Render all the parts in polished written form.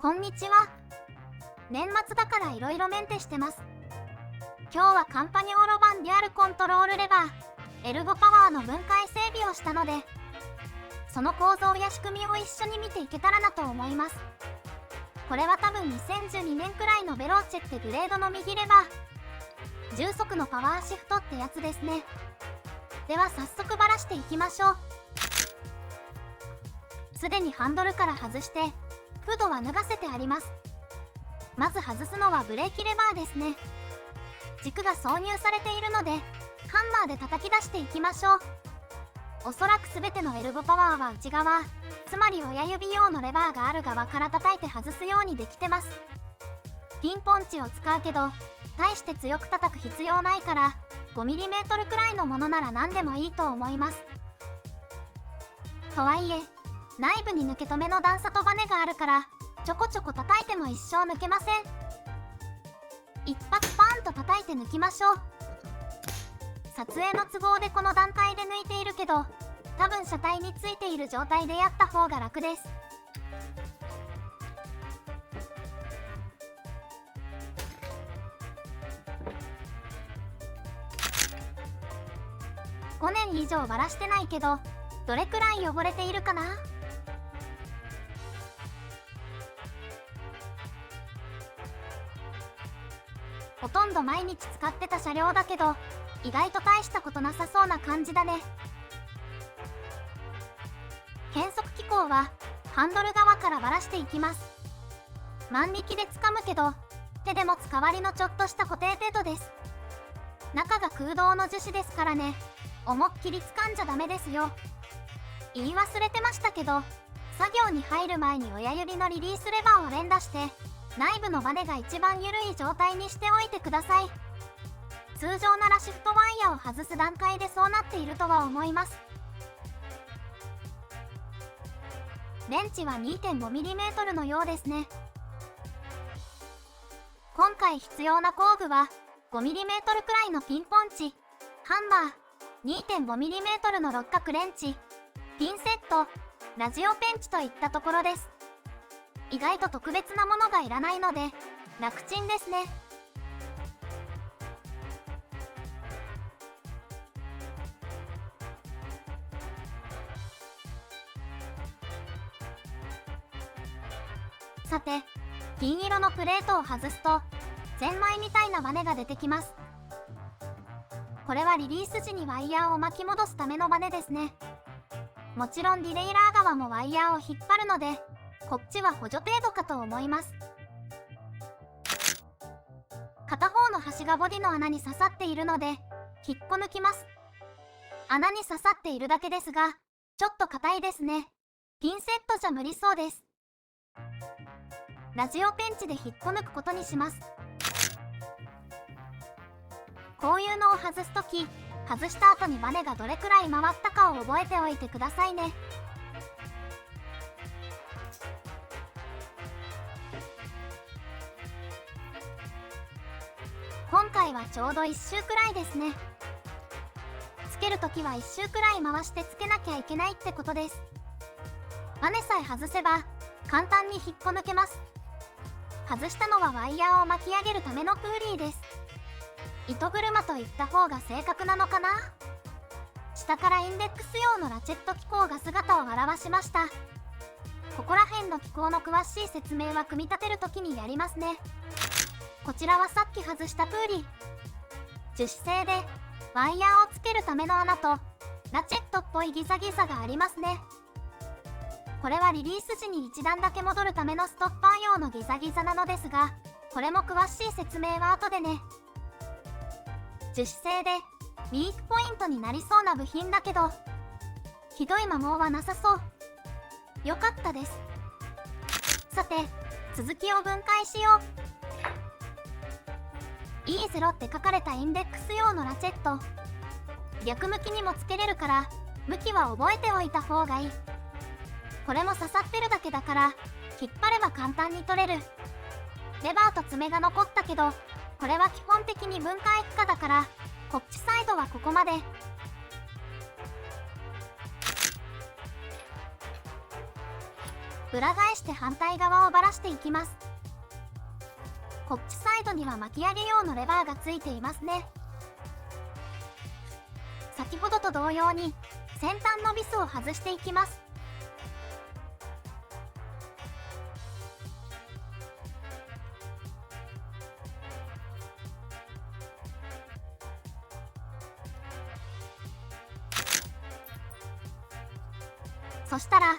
こんにちは。年末だからいろいろメンテしてます。今日はカンパニオーロ版デュアルコントロールレバー、エルゴパワーの分解整備をしたので、その構造や仕組みを一緒に見ていけたらなと思います。これは多分2012年くらいのベローチェってグレードの右レバー、重速のパワーシフトってやつですね。では早速バラしていきましょう。すでにハンドルから外してフードは脱がせてあります。まず外すのはブレーキレバーですね。軸が挿入されているのでハンマーで叩き出していきましょう。おそらく全てのエルゴパワーは内側、つまり親指用のレバーがある側から叩いて外すようにできてます。ピンポンチを使うけど大して強く叩く必要ないから 5mm くらいのものなら何でもいいと思います。とはいえ内部に抜け止めの段差とバネがあるからちょこちょこ叩いても一生抜けません。一発パーンと叩いて抜きましょう。撮影の都合でこの段階で抜いているけど多分車体についている状態でやった方が楽です。5年以上バラしてないけどどれくらい汚れているかな。ほとんど毎日使ってた車両だけど意外と大したことなさそうな感じだね。変速機構はハンドル側からバラしていきます。万力で掴むけど手で持つ代わりのちょっとした固定程度です。中が空洞の樹脂ですからね、思いっきり掴んじゃダメですよ。言い忘れてましたけど作業に入る前に親指のリリースレバーを連打して内部のバネが一番緩い状態にしておいてください。通常ならシフトワイヤーを外す段階でそうなっているとは思います。レンチは 2.5mm のようですね。今回必要な工具は 5mm くらいのピンポンチ、ハンマー、2.5mm の六角レンチ、ピンセット、ラジオペンチといったところです。意外と特別なものがいらないので楽ちんですね。さて、銀色のプレートを外すとゼンマイみたいなバネが出てきます。これはリリース時にワイヤーを巻き戻すためのバネですね。もちろんディレイラー側もワイヤーを引っ張るのでこっちは補助程度かと思います。片方の端がボディの穴に刺さっているので引っこ抜きます。穴に刺さっているだけですがちょっと硬いですね。ピンセットじゃ無理そうです。ラジオペンチで引っこ抜くことにします。こういうのを外すとき、外した後にバネがどれくらい回ったかを覚えておいてくださいね。今回はちょうど1周くらいですね。つけるときは1周くらい回してつけなきゃいけないってことです。バネさえ外せば簡単に引っこ抜けます。外したのはワイヤーを巻き上げるためのプーリーです。糸車といった方が正確なのかな。下からインデックス用のラチェット機構が姿を現しました。ここら辺の機構の詳しい説明は組み立てるときにやりますね。こちらはさっき外したプーリー。樹脂製でワイヤーをつけるための穴とラチェットっぽいギザギザがありますね。これはリリース時に一段だけ戻るためのストッパー用のギザギザなのですが、これも詳しい説明は後でね。樹脂製でウィークポイントになりそうな部品だけどひどい摩耗はなさそう。よかったです。さて続きを分解しよう。 E0 って書かれたインデックス用のラチェット、逆向きにもつけれるから向きは覚えておいた方がいい。これも刺さってるだけだから引っ張れば簡単に取れる。レバーと爪が残ったけどこれは基本的に分解不可だからこっちサイドはここまで。裏返して反対側をばらしていきます。こっちサイドには巻き上げ用のレバーがついていますね。先ほどと同様に先端のビスを外していきます。そしたら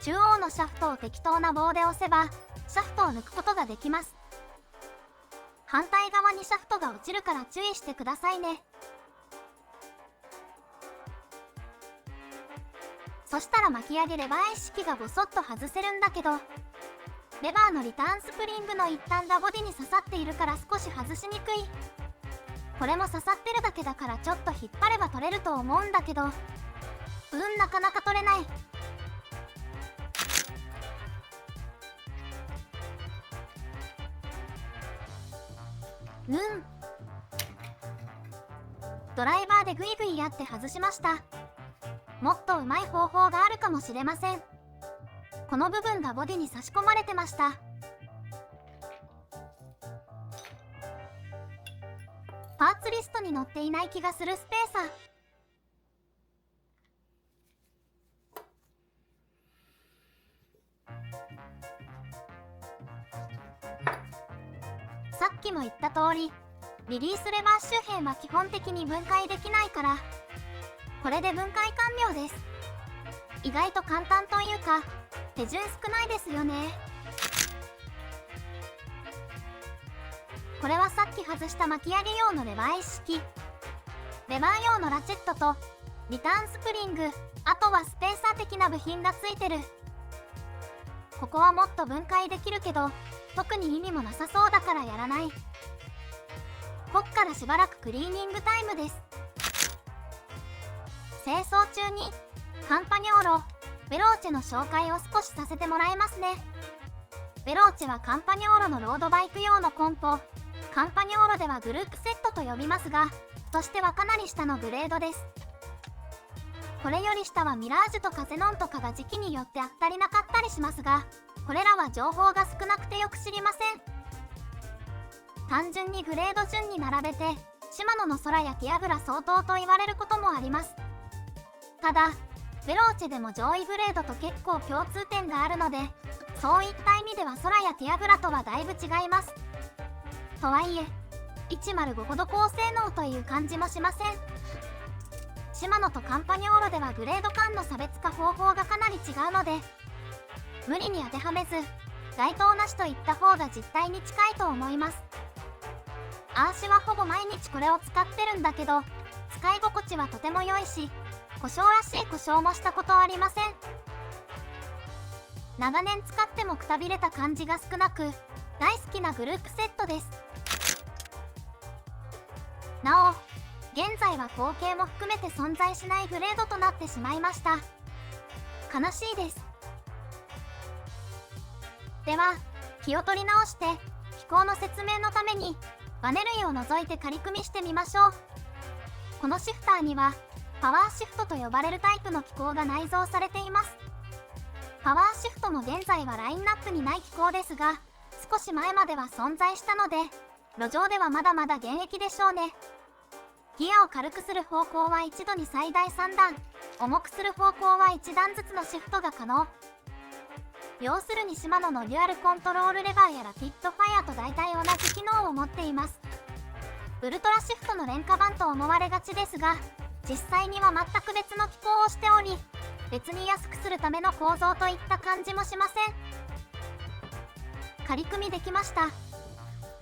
中央のシャフトを適当な棒で押せばシャフトを抜くことができます。反対側にシャフトが落ちるから注意してくださいね。そしたら巻き上げレバー一式がボソッと外せるんだけど、レバーのリターンスプリングの一端がボディに刺さっているから少し外しにくい。これも刺さってるだけだからちょっと引っ張れば取れると思うんだけど、なかなか取れない。ドライバーでグイグイやって外しました。もっとうまい方法があるかもしれません。この部分がボディに差し込まれてました。パーツリストに載っていない気がするスペーサー。さっきも言った通り、リリースレバー周辺は基本的に分解できないから、これで分解完了です。意外と簡単というか、手順少ないですよね。これはさっき外した巻き上げ用のレバー一式。レバー用のラチェットとリターンスプリング、あとはスペーサー的な部品がついてる。ここはもっと分解できるけど、特に意味もなさそうだからやらない。こっからしばらくクリーニングタイムです。清掃中にカンパニョーロ、ベローチェの紹介を少しさせてもらいますね。ベローチェはカンパニョーロのロードバイク用のコンポ、カンパニョーロではグループセットと呼びますが、としてはかなり下のグレードです。これより下はミラージュとかゼノンとかが時期によってあったりなかったりしますが、これらは情報が少なくてよく知りません。単純にグレード順に並べてシマノの空やキアグラ相当と言われることもあります。ただベローチェでも上位グレードと結構共通点があるので、そういった意味では空やティアグラとはだいぶ違います。とはいえ105ほど高性能という感じもしません。シマノとカンパニョーロではグレード間の差別化方法がかなり違うので、無理に当てはめず該当なしといった方が実態に近いと思います。アーシはほぼ毎日これを使ってるんだけど、使い心地はとても良いし、故障らしい故障もしたことはありません。長年使ってもくたびれた感じが少なく、大好きなグループセットです。なお、現在は後継も含めて存在しないグレードとなってしまいました。悲しいです。では、気を取り直して機構の説明のためにバネ類を除いて仮組みしてみましょう。このシフターにはパワーシフトと呼ばれるタイプの機構が内蔵されています。パワーシフトも現在はラインナップにない機構ですが、少し前までは存在したので、路上ではまだまだ現役でしょうね。ギアを軽くする方向は一度に最大3段、重くする方向は1段ずつのシフトが可能。要するにシマノのデュアルコントロールレバーやラピッドファイアと大体同じ機能を持っています。ウルトラシフトの廉価版と思われがちですが、実際には全く別の機構をしており、別に安くするための構造といった感じもしません。仮組みできました。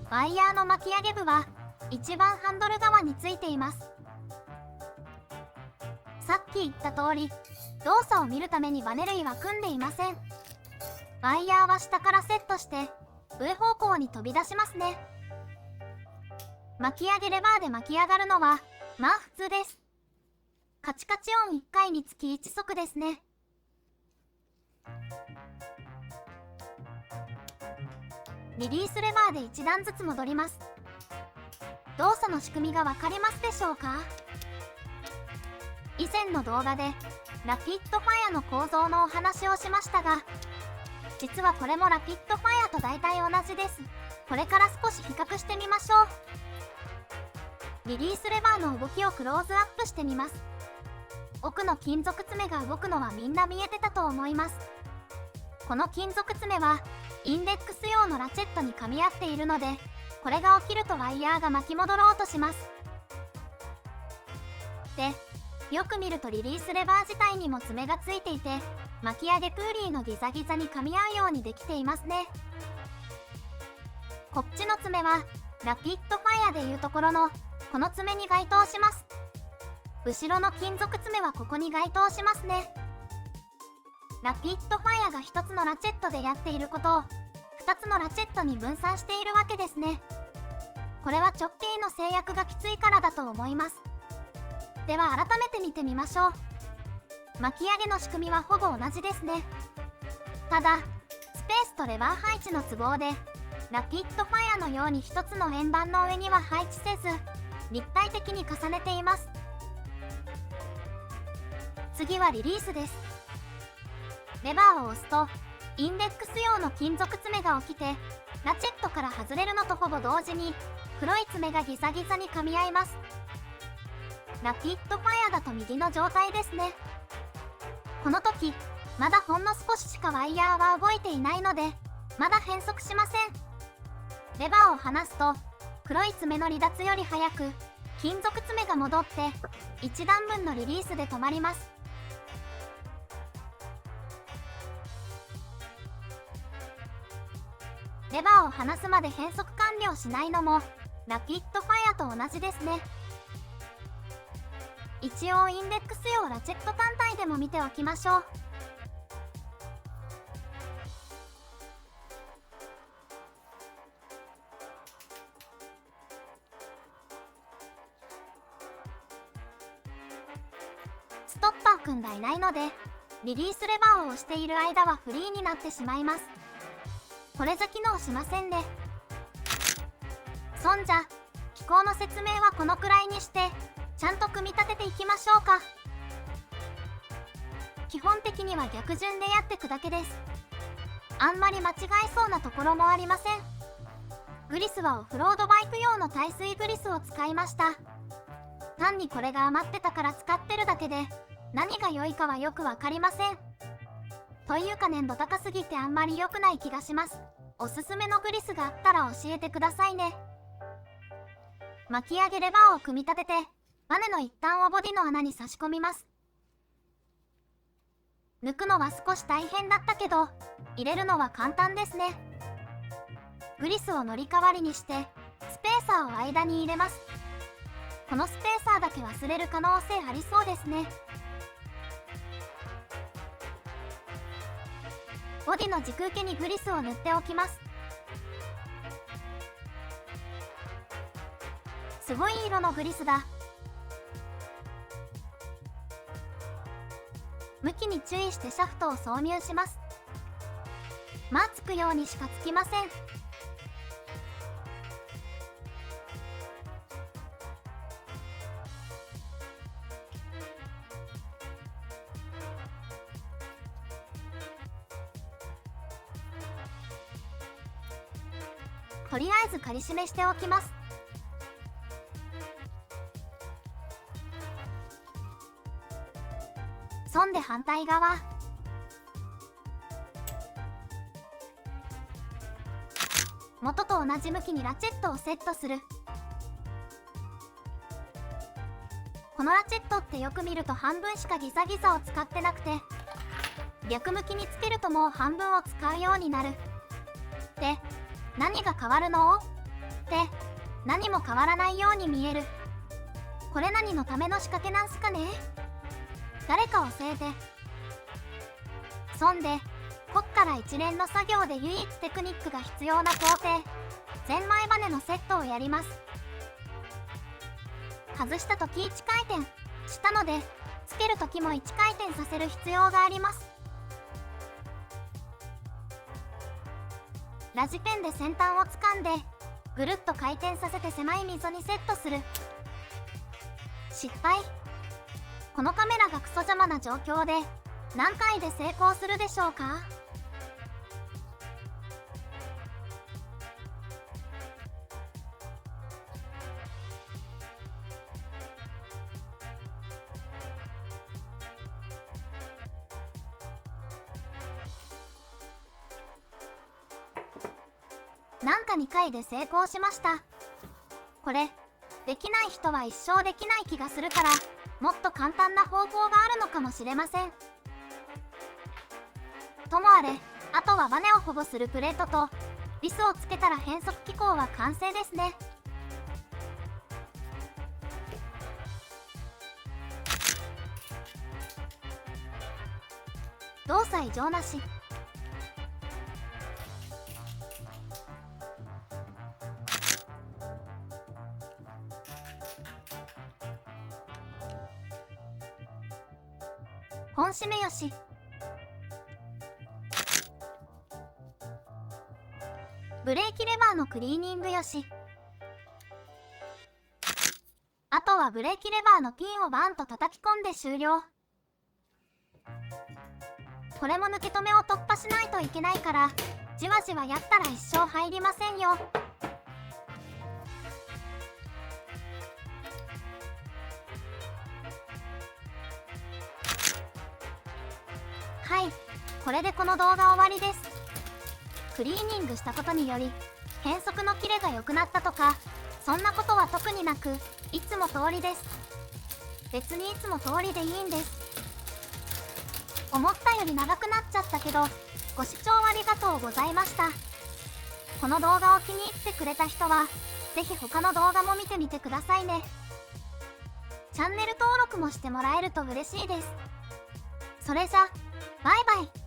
ワイヤーの巻き上げ部は一番ハンドル側についています。さっき言った通り、動作を見るためにバネ類は組んでいません。ワイヤーは下からセットして上方向に飛び出しますね。巻き上げレバーで巻き上がるのはまあ普通です。カチカチ音1回につき1速ですね。リリースレバーで1段ずつ戻ります。動作の仕組みがわかりますでしょうか？以前の動画でラピッドファイアの構造のお話をしましたが、実はこれもラピッドファイアと大体同じです。これから少し比較してみましょう。リリースレバーの動きをクローズアップしてみます。奥の金属爪が動くのはみんな見えてたと思います。この金属爪はインデックス用のラチェットに噛み合っているので、これが起きるとワイヤーが巻き戻ろうとします。で、よく見るとリリースレバー自体にも爪がついていて、巻き上げプーリーのギザギザに噛み合うようにできていますね。こっちの爪はラピッドファイアでいうところのこの爪に該当します。後ろの金属爪はここに該当しますね。ラピッドファイアが1つのラチェットでやっていることを2つのラチェットに分散しているわけですね。これは直径の制約がきついからだと思います。では改めて見てみましょう。巻き上げの仕組みはほぼ同じですね。ただ、スペースとレバー配置の都合で、ラピッドファイアのように1つの円盤の上には配置せず、立体的に重ねています。次はリリースです。レバーを押すと、インデックス用の金属爪が起きて、ラチェットから外れるのとほぼ同時に、黒い爪がギザギザに噛み合います。ラピッドファイアだと右の状態ですね。この時、まだほんの少ししかワイヤーは動いていないので、まだ変速しません。レバーを離すと、黒い爪の離脱より早く、金属爪が戻って、1段分のリリースで止まります。レバーを離すまで変速完了しないのも、ラピッドファイアと同じですね。一応インデックス用ラチェット単体でも見ておきましょう。ストッパーくんがいないので、リリースレバーを押している間はフリーになってしまいます。これじゃ機能しませんね。そんじゃ、機構の説明はこのくらいにして、ちゃんと組み立てていきましょうか。基本的には逆順でやっていくだけです。あんまり間違えそうなところもありません。グリスはオフロードバイク用の耐水グリスを使いました。単にこれが余ってたから使ってるだけで、何が良いかはよくわかりません。というか粘度高すぎてあんまり良くない気がします。おすすめのグリスがあったら教えてくださいね。巻き上げレバーを組み立てて、バネの一端をボディの穴に差し込みます。抜くのは少し大変だったけど、入れるのは簡単ですね。グリスを乗り代わりにして、スペーサーを間に入れます。このスペーサーだけ忘れる可能性ありそうですね。ボディの軸受けにグリスを塗っておきます。すごい色のグリスだ。向きに注意してシャフトを挿入します。まあつくようにしかつきません。とりあえず仮締めしておきます。そんで反対側。元と同じ向きにラチェットをセットする。このラチェットってよく見ると半分しかギザギザを使ってなくて、逆向きにつけるともう半分を使うようになる。で、何が変わるの？って何も変わらないように見える。これ何のための仕掛けなんすかね？誰か教えて。そんで、こっから一連の作業で唯一テクニックが必要な工程、ゼンマイバネのセットをやります。外した時1回転したので、つける時も1回転させる必要があります。ラジペンで先端を掴んで、ぐるっと回転させて狭い溝にセットする。失敗。このカメラがクソ邪魔な状況で、何回で成功するでしょうか？なんか2回で成功しました。これ、できない人は一生できない気がするから、もっと簡単な方法があるのかもしれません。ともあれ、あとはバネを保護するプレートと、ビスをつけたら変速機構は完成ですね。動作異常なし。本締めよし。ブレーキレバーのクリーニングよし。あとはブレーキレバーのピンをバンと叩き込んで終了。これも抜け止めを突破しないといけないから、じわじわやったら一生入りませんよ。はい、これでこの動画終わりです。クリーニングしたことにより変速のキレが良くなったとか、そんなことは特になく、いつも通りです。別にいつも通りでいいんです。思ったより長くなっちゃったけど、ご視聴ありがとうございました。この動画を気に入ってくれた人は、ぜひ他の動画も見てみてくださいね。チャンネル登録もしてもらえると嬉しいです。それじゃ、バイバイ。